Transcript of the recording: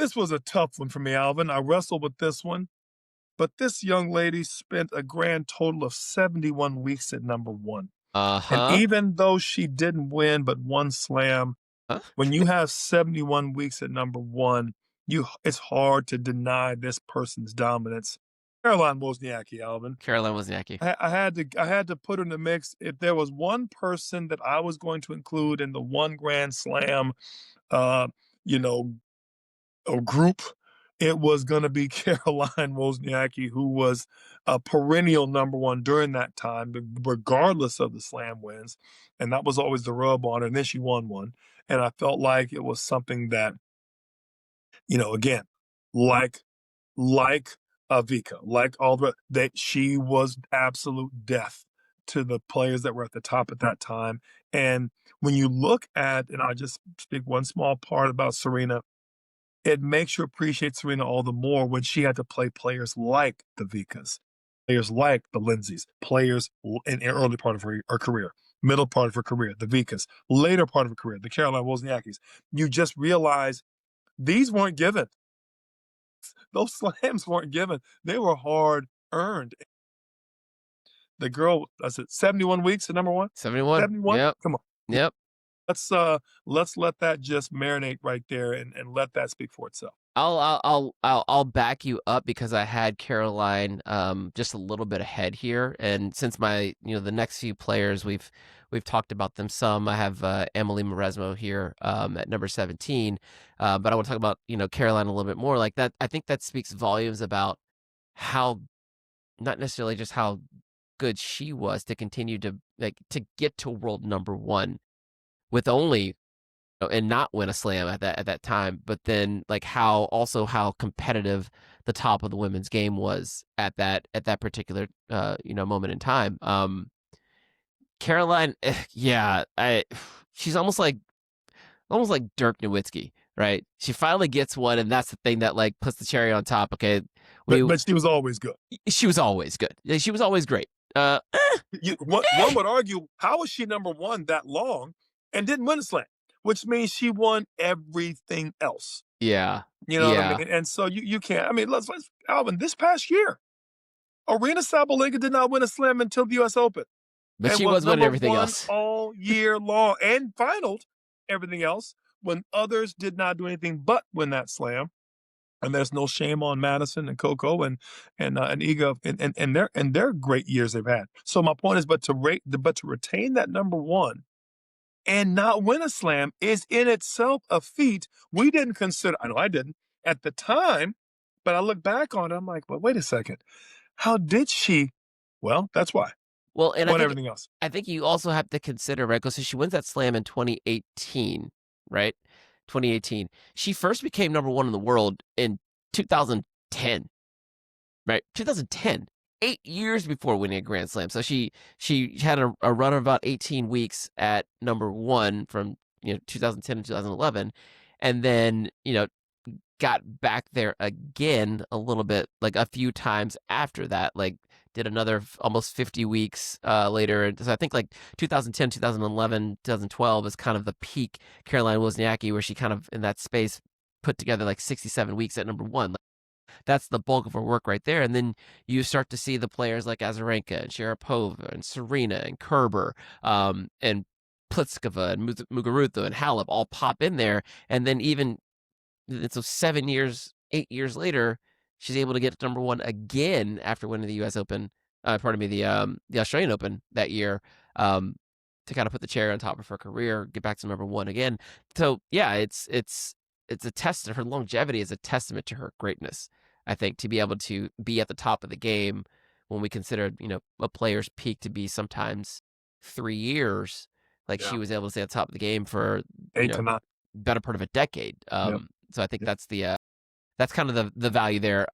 This was a tough one for me, Alvin. I wrestled with this one, but this young lady spent a grand total of 71 weeks at number one. And Uh-huh. even though she didn't win but one slam, Huh? when you have 71 weeks at number one, it's hard to deny this person's dominance. Caroline Wozniacki, Alvin. Caroline Wozniacki. I had to put her in the mix. If there was one person that I was going to include in the one Grand Slam, uh, you know, a group, it was going to be Caroline Wozniacki, who was a perennial number one during that time, regardless of the slam wins. And that was always the rub on her. And then she won one. And I felt like it was something that, again, like Vika, like all that she was absolute death to the players that were at the top at that time. And when you look at, and I just speak one small part about Serena, it makes you appreciate Serena all the more when she had to play players like the Vikas, players like the Lindsays, players in the early part of her career, middle part of her career, the Vikas, later part of her career, the Caroline Wozniackis. You just realize these weren't given. Those slams weren't given. They were hard earned. The girl, that's it, 71 weeks at number one? 71. 71? Yep. Come on. Yep. Let's let that just marinate right there and let that speak for itself. I'll back you up because I had Caroline just a little bit ahead here, and since the next few players we've talked about them some. I have Emily Mauresmo here at number 17, but I want to talk about Caroline a little bit more. Like that, I think that speaks volumes about how, not necessarily just how good she was to continue to get to world number one with only and not win a slam at that time, but then how competitive the top of the women's game was at that particular moment in time. Caroline, yeah, she's almost like Dirk Nowitzki, right? She finally gets one, and that's the thing that puts the cherry on top. Okay, But she was always good. She was always good. She was always great. One would argue, how was she number one that long and didn't win a slam? Which means she won everything else. Yeah. You know what I mean? And so you can't. I mean, let's Alvin, this past year, Aryna Sabalenka did not win a slam until the U.S. Open. But and she was winning everything else all year long and finaled everything else when others did not do anything but win that slam. And there's no shame on Madison and Coco and Iga and their great years they've had. So my point is, but to retain that number one and not win a slam is in itself a feat we didn't consider. I know I didn't at the time, but I look back on it, I'm like, well, wait a second. How did she? Well, that's why. Well, and everything else. I think you also have to consider, right? So she wins that slam in 2018, right? 2018. She first became number one in the world in 2010, right? 2010, 8 years before winning a Grand Slam. So she had a run of about 18 weeks at number one from 2010 to 2011, and then got back there again a little bit, a few times after that, did another almost 50 weeks later. So I think 2010, 2011, 2012 is kind of the peak Caroline Wozniacki, where she kind of in that space put together 67 weeks at number one. That's the bulk of her work right there. And then you start to see the players like Azarenka and Sharapova and Serena and Kerber and Pliskova and Muguruza and Halep all pop in there. And then even so 8 years later, she's able to get to number one again after winning the U.S. Open, the Australian Open that year, to kind of put the cherry on top of her career, get back to number one again. So yeah, it's a testament. Her longevity is a testament to her greatness. I think to be able to be at the top of the game when we consider a player's peak to be sometimes 3 years, she was able to stay at the top of the game for 8 to 9. better part of a decade. So I think that's kind of the value there.